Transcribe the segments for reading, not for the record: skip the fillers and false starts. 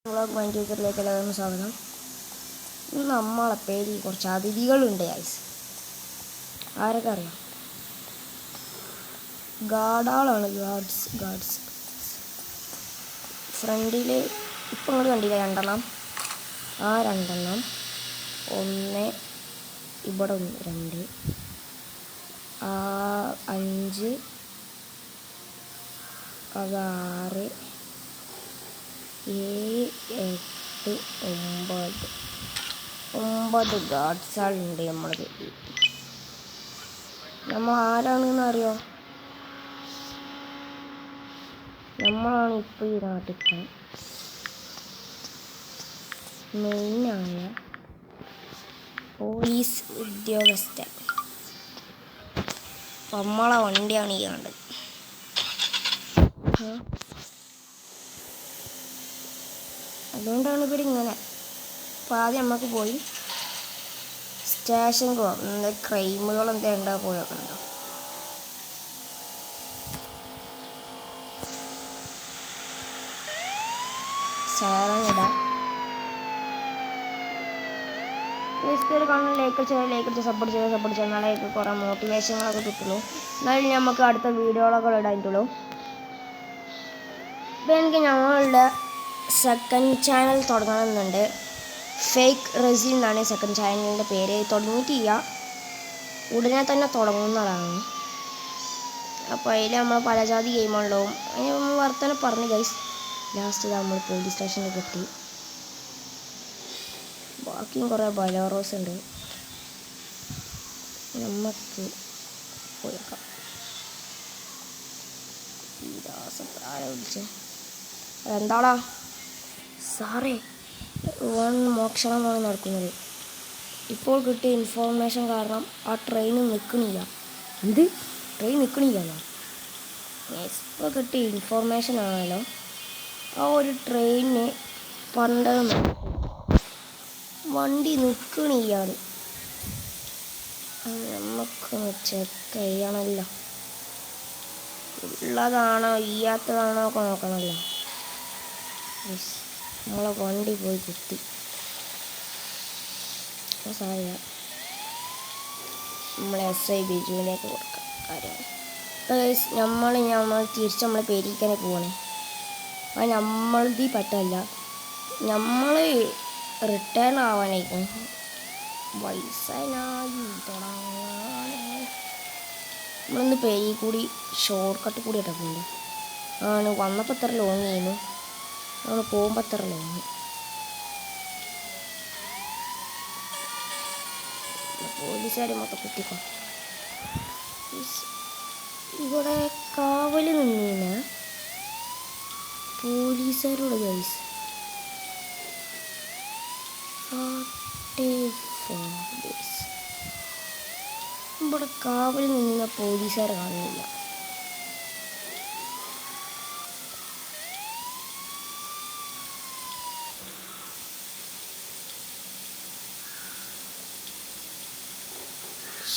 Vlog mind ടീച്ചറിലേക്ക് എല്ലാവർക്കും സ്വാഗതം. ഇന്ന് നമ്മളെ പേരിൽ കുറച്ച് അതിഥികളുണ്ട് ഗൈസ്. ആരൊക്കെ അറിയാം? ഗാർഡാളാണ്. ഗാർഡ്സ് ഫ്രണ്ടിൽ ഇപ്പം നിങ്ങൾ കണ്ടില്ല രണ്ടെണ്ണം. ആ രണ്ടെണ്ണം, ഒന്ന് ഇവിടെ, ഒന്ന്, രണ്ട്, 5, അത് 6, 7, 8, 9 ഗാർഡ്സാളുണ്ട് നമ്മളത്. നമ്മൾ ആരാണെന്ന് അറിയോ? നമ്മളാണ് ഇപ്പോൾ ഈ നാട്ടിൽ മെയിനായ പോലീസ് ഉദ്യോഗസ്ഥൻ. നമ്മളെ വണ്ടിയാണ് ഈ കണ്ടത്. അതുകൊണ്ടാണ് ഇവരിങ്ങനെ. അപ്പോൾ ആദ്യം നമുക്ക് പോയി സ്റ്റേഷനിൽ പോകാം. ക്രൈമുകൾ എന്താ ഉണ്ടാ പോയൊക്കെ ഉണ്ടോ? സാറിടാം. കാണുന്ന ലൈക്ക് അടിച്ച് സപ്പോർട്ട് ചെയ്ത് നാളെ കുറേ മോട്ടിവേഷനുകളൊക്കെ കിട്ടുള്ളൂ. എന്നാലും നമുക്ക് അടുത്ത വീഡിയോകളൊക്കെ ഇടാനുള്ളൂ. ഇപ്പം എനിക്ക് ഞങ്ങളുടെ സെക്കൻഡ് ചാനൽ തുടങ്ങണമെന്നുണ്ട്. ഫേക്ക് റസി എന്നാണ് സെക്കൻഡ് ചാനലിൻ്റെ പേര്. തുടങ്ങിയിട്ടില്ല, ഉടനെ തന്നെ തുടങ്ങുന്നതാണ്. അപ്പോൾ അതിൽ നമ്മൾ പലജാതി ഗെയിമുണ്ടാവും. അതിന് വർത്തമാനം പറഞ്ഞു ഗൈസ്. ലാസ്റ്റ് നമ്മൾ പോലീസ് സ്റ്റേഷനിൽ എത്തി. ബാക്കിയും കുറേ ബലോറോസ് ഉണ്ട്. നമുക്ക് പോയേക്കാം. ആരെ വിളിച്ചേ? എന്താടാ സാറേ? മോഷണമാണ് നടക്കുന്നത്. ഇപ്പോൾ കിട്ടിയ ഇൻഫോർമേഷൻ കാരണം ആ ട്രെയിൻ നിൽക്കണില്ല. എന്ത് ട്രെയിൻ നിൽക്കണില്ലല്ലോ? ഇപ്പോൾ കിട്ടിയ ഇൻഫോർമേഷൻ ആണല്ലോ. ആ ഒരു ട്രെയിന് പണ്ട് വണ്ടി നിൽക്കണില്ലാണ്. നമുക്കൊന്ന് ചെക്ക് ചെയ്യണമല്ലോ. ഉള്ളതാണോ ഇല്ലാത്തതാണോ ഒക്കെ നോക്കണമല്ലോ. നമ്മളെ വണ്ടി പോയി കുത്തി. സാരില്ല, നമ്മളെ SI ബിജുവിലേക്ക് കൊടുക്കാം കാര്യം. നമ്മൾ തിരിച്ച് നമ്മളെ പേരിക്കാനെ പോകണേ. അത് നമ്മളത് പറ്റല്ല. നമ്മൾ റിട്ടേൺ ആവാനായിരിക്കും. വയസ്സനായി തുടങ്ങാനായി നമ്മളിന്ന് പേരിൽ കൂടി ഷോർട്ട് കട്ട് കൂടി ഇട്ടപ്പോൾ ആണ്. വന്നപ്പോൾ എത്ര ലോങ് ചെയ്യുന്നു, നമ്മൾ പോകുമ്പോൾ എത്ര ലോങ്. പോലീസുകാർ മൊത്തം കുത്തിക്കോ. ഇവിടെ കാവൽ നിന്നീന പോലീസുകാരോട് ഗൈസ്. ഇവിടെ കാവൽ നിന്ന പോലീസുകാരെ കാണുന്നില്ല.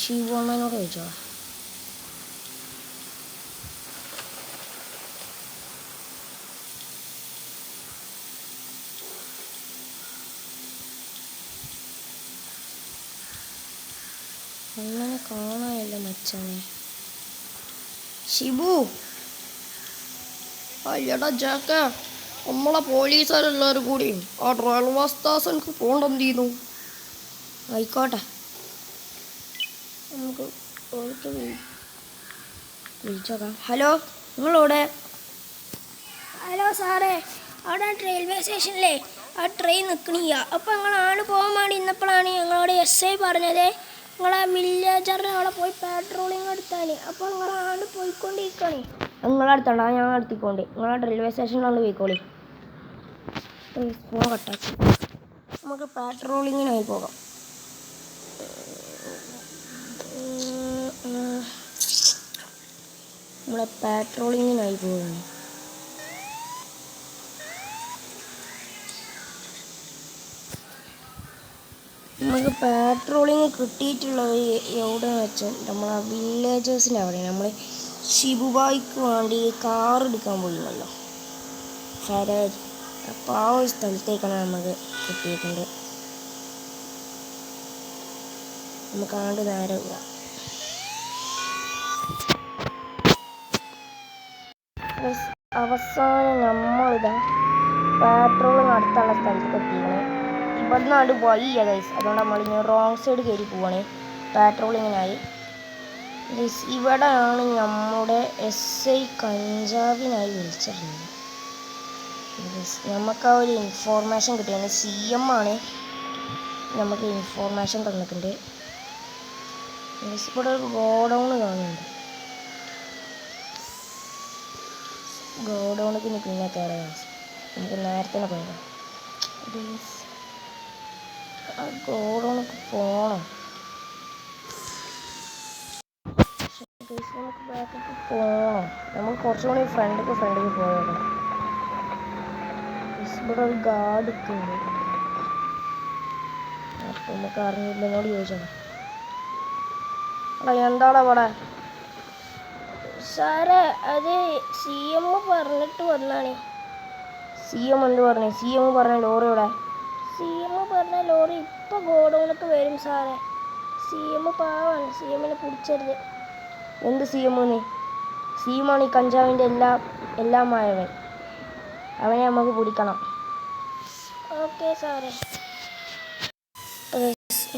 ശിവണ്ണനോട് ചോദിച്ചോ? അങ്ങനെ കാണാനല്ല മച്ചാനെ. ഷിബു അയ്യടാ ജാക്ക, നമ്മളെ പോലീസുകാരെല്ലാവരും കൂടി ആ റെയിൽവേ സ്റ്റേഷനിക്ക് പോകണ്ടെന്ത് ചെയ്യുന്നു? ആയിക്കോട്ടെ, നമുക്ക് വിളിച്ചോക്കാം. ഹലോ, നിങ്ങളവിടെ? ഹലോ സാറേ, അവിടെ റെയിൽവേ സ്റ്റേഷനിലെ ആ ട്രെയിൻ നിൽക്കണില്ല. അപ്പോൾ ഞങ്ങളാണ് പോകാൻ വേണ്ടി ഇന്നപ്പോഴാണ് ഞങ്ങളോട് SI പറഞ്ഞത് നിങ്ങളെ വില്ലേജറിനെ അവിടെ പോയി പെട്രോളിങ് എടുത്താൽ. അപ്പോൾ നിങ്ങളാണ് പോയിക്കൊണ്ടിരിക്കണേ. നിങ്ങളടുത്തണ്ട, ഞാൻ നടത്തിക്കൊണ്ട് നിങ്ങളെ റെയിൽവേ സ്റ്റേഷനിലാണ് പോയിക്കോളി. ഫോൺ കട്ടാക്കി. നമുക്ക് പെട്രോളിങ്ങിനായി പോകാം. നമ്മളെ പെട്രോളിങ്ങിനായി പോവുകയാണ്. നമുക്ക് പെട്രോളിങ് കിട്ടിയിട്ടുള്ളത് എവിടെയെന്ന് വെച്ചാൽ നമ്മളെ വില്ലേജേഴ്സിൻ്റെ അവിടെയാണ്. നമ്മൾ ഷിബുബായിക്ക് വേണ്ടി കാർ എടുക്കാൻ പോയിരുന്നല്ലോ, ഫെരാരി. അപ്പോൾ ആ ഒരു സ്ഥലത്തേക്കാണ് നമുക്ക് കിട്ടിയിട്ടുണ്ട്. നമുക്ക് ആണ്ട് നേരെ പോവാം. അവസാനം നമ്മളിതാ പെട്രോൾ നടത്താനുള്ള സ്ഥലത്തേക്ക് എത്തിക്കണേ. ഇവിടുന്ന് ആണ്ട് വഴിയാ ഗൈസ്. അതുകൊണ്ട് നമ്മളിങ്ങനെ റോങ് സൈഡ് കയറി പോവാണ്. പെട്രോളിങ്ങിനായി ഇവിടെയാണ് നമ്മുടെ SI കഞ്ചാവിനായി വിളിച്ചിരുന്നത്. നമുക്ക് ആ ഒരു ഇൻഫോർമേഷൻ കിട്ടിയാണ്. CM ആണ് നമുക്ക് ഇൻഫോർമേഷൻ തന്നിട്ടുണ്ട്. ഇവിടെ ഒരു ഗോഡൗൺ കാണുന്നുണ്ട്. ഗോഡൗണിന് പിന്നെ കയറാം. നമുക്ക് നേരത്തെ പോയാൽ ആ ഗോഡൗണൊക്കെ പോകണം. നമുക്ക് ബാക്കൊക്കെ പോകണം. നമ്മൾ കുറച്ചുകൂടി ഫ്രണ്ടിലേക്ക് പോയേക്കണം. ഇവിടെ ഒരു ഗാർഡ് ഒക്കെ ഉണ്ട്. അപ്പം നമുക്ക് അറിഞ്ഞില്ല. എന്നോട് ചോദിച്ചോളാം. എന്താണ് അവിടെ? സാറേ അത് CM പറഞ്ഞിട്ട് വന്നാണ്. CM എന്ത് പറഞ്ഞു? CM പറഞ്ഞ ലോറി ഇവിടെ. CM പറഞ്ഞ ലോറി ഇപ്പം ഗോഡൗണൊക്കെ വരും സാറേ. CM പാവാണ്. CMനെ പിടിച്ചരുത്. എന്ത് CM? CM ആണ് ഈ കഞ്ചാവിൻ്റെ എല്ലാമായവൻ. അവനെ നമുക്ക് പിടിക്കണം. ഓക്കെ സാറേ.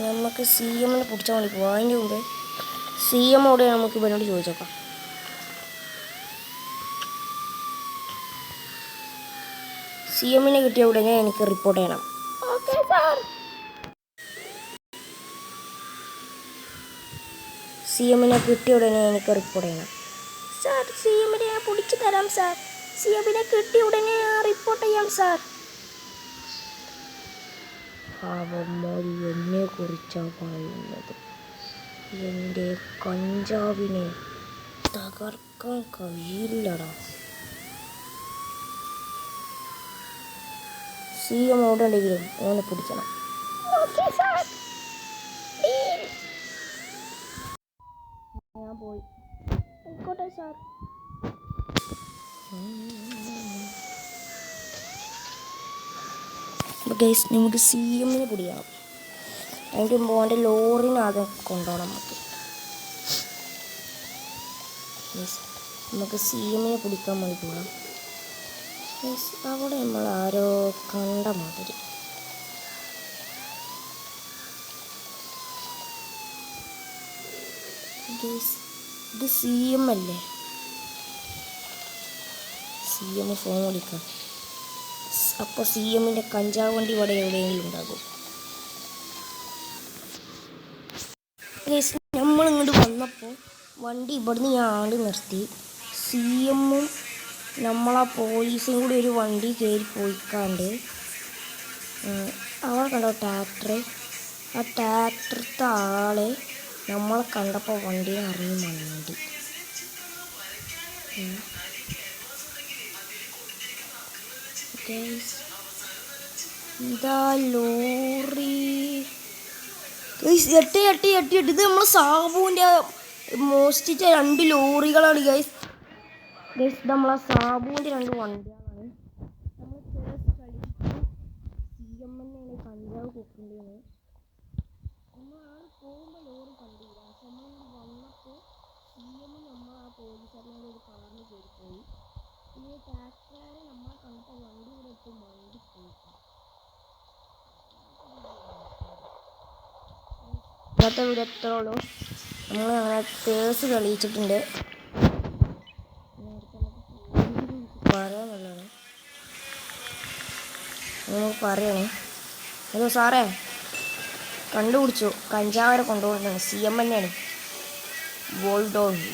നമുക്ക് CMനെ പിടിച്ചാൽ മതി. പോവാൻ അതിൻ്റെ മുമ്പ് CMോട് നമുക്ക് ഇവനോട് ചോദിച്ചോക്കാം. CMനെ കിട്ടിയ ഉടനെ എനിക്ക് റിപ്പോർട്ട് ചെയ്യണം. Okay sir. CMനെ കിട്ടിയ ഉടനെ എനിക്ക് റിപ്പോർട്ട് ചെയ്യണം. സാർ CMനെ ഞാൻ പിടിച്ചു തരാം സാർ. CMനെ കിട്ടിയ ഉടനെ ഞാൻ റിപ്പോർട്ട് ചെയ്യാം സാർ. അവന്മാർ എന്നെ കുറിച്ചാണ് പറയുന്നത്. എൻ്റെ കഞ്ചാവിനെ തകർക്കാൻ കഴിയില്ലടാ. CM അവിടെ ഉണ്ടെങ്കിലും ഓനെ പിടിക്കണം. ഞാൻ പോയി. ആയിക്കോട്ടെ സാർ. ഗൈസ് നമുക്ക് CMനെ പിടിക്കണം. അതിൻ്റെ മുമ്പ് അവൻ്റെ ലോറിനാകെ കൊണ്ടുപോകണം. നമുക്ക് CMനെ പിടിക്കാൻ വേണ്ടി പോകാം. അവിടെ നമ്മൾ ആരോ കണ്ട മാതിരി. ഇത് CM അല്ലേ? CM ഫോൺ വിളിക്കാം. അപ്പോൾ CMൻ്റെ കഞ്ചാവ് വണ്ടി ഇവിടെ എവിടെയെങ്കിലും ഉണ്ടാകും. നമ്മളിങ്ങോട്ട് വന്നപ്പോൾ വണ്ടി ഇവിടുന്ന് ഞാൻ നിർത്തി. CMും നമ്മളാ പോലീസും കൂടി ഒരു വണ്ടി കയറി പോയിക്കാണ്ട് അവിടെ കണ്ടോ ട്രാക്ടർ. ആ ട്രാക്ടറത്തെ ആളെ നമ്മളെ കണ്ടപ്പോൾ വണ്ടിയെ അറിഞ്ഞ് മണ്ടി. ഇതാ ലോറി. എട്ടി ഇത് നമ്മൾ സാബുവിൻ്റെ മോഷ്ടിച്ച 2 ലോറികളാണ് ഗൈസ്. ഇത് നമ്മളെ സാബുവിൻ്റെ 2 വണ്ടികളാണ്. നമ്മൾ കേസ് കളിച്ച് CMനെയാണ് കഞ്ചാവ് കൊക്കേണ്ടത്. നമ്മളാണ് പോകുമ്പോൾ ലോറി കണ്ടില്ല. പക്ഷെ നമ്മൾ വന്നപ്പോൾ CM നമ്മൾ ആ പോലീസുകാരനോട് ഒരു കാറിന് കയറിപ്പോയി. പിന്നെ ട്രാക്ടറുകാരെ നമ്മളെ കണ്ടപ്പോൾ വണ്ടി കൂടെ ഇട്ട് വണ്ടി പോയി. ഇന്നത്തെ വീഡിയോ എത്രയുള്ളൂ. നമ്മൾ അങ്ങനെ കേസ് തെളിയിച്ചിട്ടുണ്ട്. പറയാനുള്ളതാണ് നമുക്ക് പറയണേ. ഹലോ സാറേ, കണ്ടുപിടിച്ചു. കഞ്ചാവരെ കൊണ്ടുപോകുന്നത് CM തന്നെയാണ്.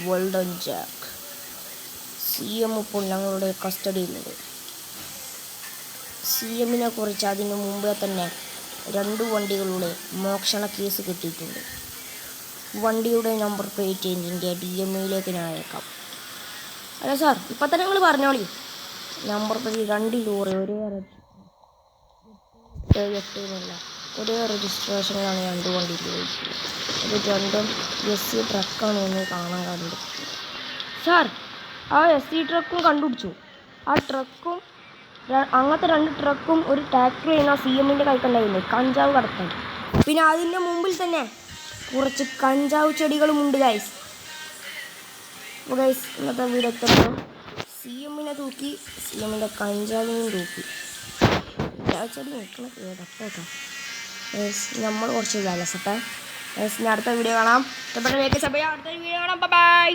വോൾഡോൺ ജാക്ക്. CM ഇപ്പോൾ ഞങ്ങളുടെ കസ്റ്റഡിയിലുണ്ട്. CMനെ കുറിച്ച് അതിന് മുമ്പേ തന്നെ 2 വണ്ടികളുടെ മോഷണ കേസ് കിട്ടിയിട്ടുണ്ട്. വണ്ടിയുടെ നമ്പർ പ്ലേറ്റ് എൻ്റെ DMAയിലേക്ക് ഞാൻ അയക്കാം. അല്ല സാർ, ഇപ്പം തന്നെ നിങ്ങൾ പറഞ്ഞോളി. നമ്പർ പ്ലേറ്റ് 2 ലോറി ഒരേ രജിസ്ട്രേഷനിലാണ് 2 വണ്ടി ഉപയോഗിച്ചത്. അത് 2ഉം SC ട്രക്കാണ് എന്ന് കാണാൻ കണ്ടു. സാർ, ആ SC ട്രക്കും കണ്ടുപിടിച്ചു. ആ ട്രക്കും അങ്ങനത്തെ 2 ട്രക്കും ഒരു ട്രാക്ടറും ആ CMൻ്റെ കൈക്കുണ്ടായിരുന്നു കഞ്ചാവ് കടത്താൻ. പിന്നെ അതിൻ്റെ മുമ്പിൽ തന്നെ കുറച്ച് കഞ്ചാവ് ചെടികളുമുണ്ട് ഗൈസ്. അപ്പോൾ ഗൈസ് ഇന്നത്തെ വീഡിയോ എത്തുമ്പോൾ CMനെ തൂക്കി CMൻ്റെ കഞ്ചാവിനെയും തൂക്കി. ചെടി നിൽക്കണം കേട്ടോ. നമ്മൾ കുറച്ച് വിലസട്ടെ. അടുത്ത വീഡിയോ കാണാം. അടുത്ത വീഡിയോ കാണാം. ബൈ.